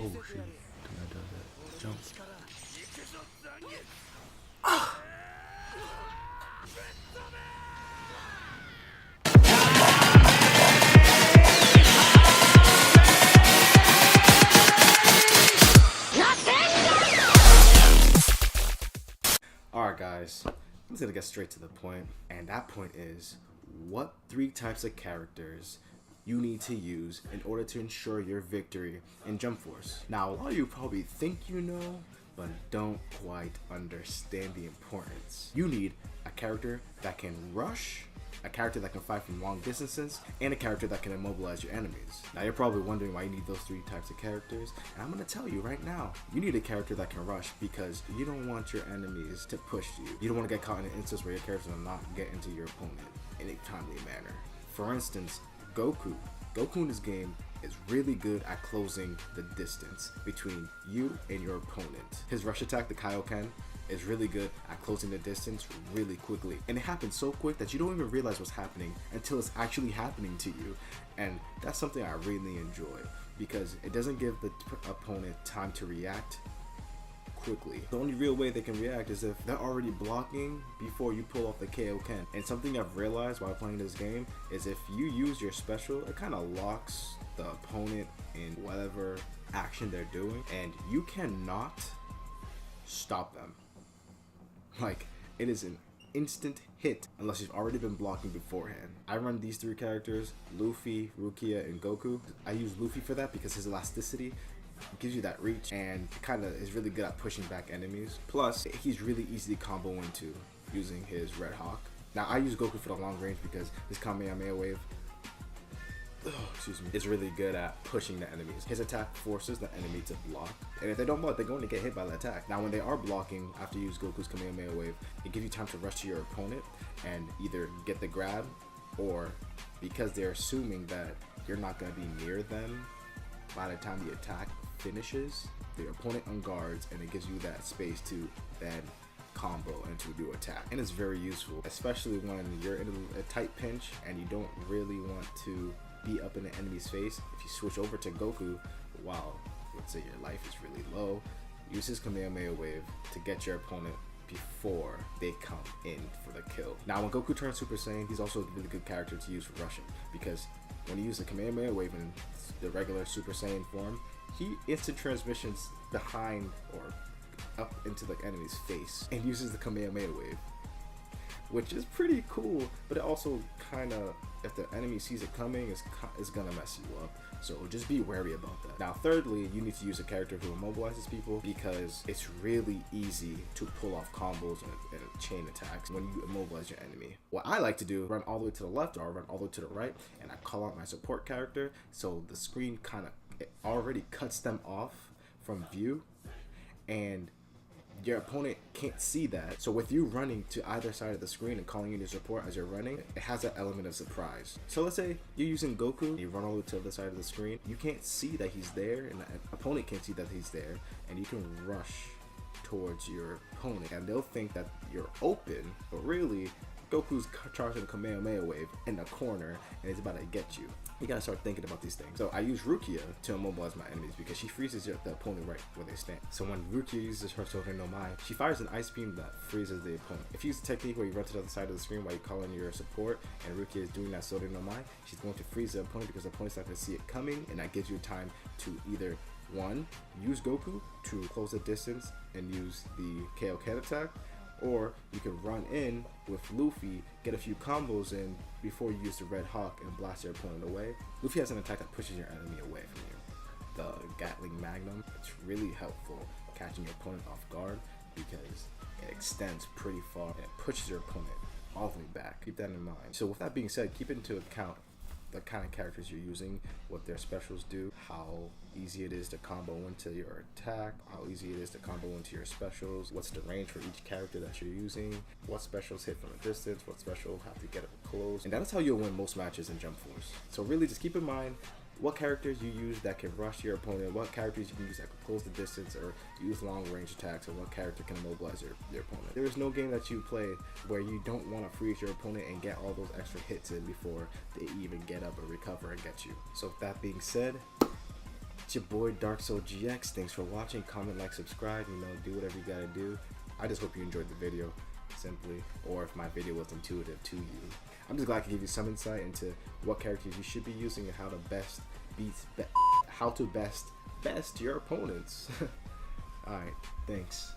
Oh, she kind of does that jump. Alright guys, I'm just gonna get straight to the point, and that point is what 3 types of characters you need to use in order to ensure your victory in Jump Force. Now, a lot of you probably think you know, but don't quite understand the importance. You need a character that can rush, a character that can fight from long distances, and a character that can immobilize your enemies. Now you're probably wondering why you need those 3 types of characters, and I'm gonna tell you right now. You need a character that can rush because you don't want your enemies to push you. You don't want to get caught in an instance where your character will not get into your opponent in a timely manner. For instance, Goku. Goku in this game is really good at closing the distance between you and your opponent. His rush attack, the Kaioken, is really good at closing the distance really quickly, and it happens so quick that you don't even realize what's happening until it's actually happening to you. And that's something I really enjoy because it doesn't give the opponent time to react quickly. The only real way they can react is if they're already blocking before you pull off the Kaioken. And something I've realized while playing this game is if you use your special, it kind of locks the opponent in whatever action they're doing, and you cannot stop them. Like, it is an instant hit unless you've already been blocking beforehand. I run these 3 characters: Luffy, Rukia, and Goku. I use Luffy for that because his elasticity gives you that reach and kind of is really good at pushing back enemies. Plus, he's really easy to combo into using his Red Hawk. Now, I use Goku for the long range because his Kamehameha wave is really good at pushing the enemies. His attack forces the enemy to block, and if they don't block, they're going to get hit by the attack. Now, when they are blocking after you use Goku's Kamehameha wave, it gives you time to rush to your opponent and either get the grab, or because they're assuming that you're not going to be near them by the time the attack finishes, the opponent unguards, and it gives you that space to then combo and to do attack. And it's very useful, especially when you're in a tight pinch and you don't really want to be up in the enemy's face. If you switch over to Goku while, let's say, your life is really low, use his Kamehameha wave to get your opponent before they come in for the kill. Now, when Goku turns Super Saiyan, he's also a really good character to use for rushing, because when you use the Kamehameha wave in the regular Super Saiyan form, he instant transmissions behind or up into the enemy's face and uses the Kamehameha wave, which is pretty cool, but it also kind of, if the enemy sees it coming, is gonna mess you up. So just be wary about that. Now, thirdly, you need to use a character who immobilizes people because it's really easy to pull off combos and chain attacks when you immobilize your enemy. What I like to do, run all the way to the left or run all the way to the right, and I call out my support character, so the screen kind of already cuts them off from view, and your opponent can't see that. So with you running to either side of the screen and calling in your support as you're running, it has that element of surprise. So let's say you're using Goku, you run all the way to the other side of the screen, you can't see that he's there, and the opponent can't see that he's there, and you can rush towards your opponent, and they'll think that you're open, but really Goku's charging a Kamehameha wave in the corner and it's about to get you. You gotta start thinking about these things. So I use Rukia to immobilize my enemies because she freezes the opponent right where they stand. So when Rukia uses her Sogen no Mai, she fires an ice beam that freezes the opponent. If you use a technique where you run to the other side of the screen while you call in your support and Rukia is doing that Sogen no Mai, she's going to freeze the opponent because the opponent's not going to see it coming, and that gives you time to either, one, use Goku to close the distance and use the Kaioken attack, or you can run in with Luffy, get a few combos in before you use the Red Hawk and blast your opponent away. Luffy has an attack that pushes your enemy away from you. The Gatling Magnum, it's really helpful catching your opponent off guard because it extends pretty far and it pushes your opponent all the way back. Keep that in mind. So with that being said, keep into account the kind of characters you're using, what their specials do, how easy it is to combo into your attack, how easy it is to combo into your specials, what's the range for each character that you're using, what specials hit from a distance, what special have to get up close, and that's how you'll win most matches in Jump Force. So really just keep in mind what characters you use that can rush your opponent, what characters you can use that can close the distance or use long range attacks, and what character can immobilize your opponent. There is no game that you play where you don't want to freeze your opponent and get all those extra hits in before they even get up or recover and get you. So with that being said, It's your boy Dark Soul GX. Thanks for watching. Comment, like, subscribe. You know, do whatever you gotta do. I just hope you enjoyed the video, simply, or if my video was intuitive to you. I'm just glad I could give you some insight into what characters you should be using and how to best best your opponents. All right, thanks.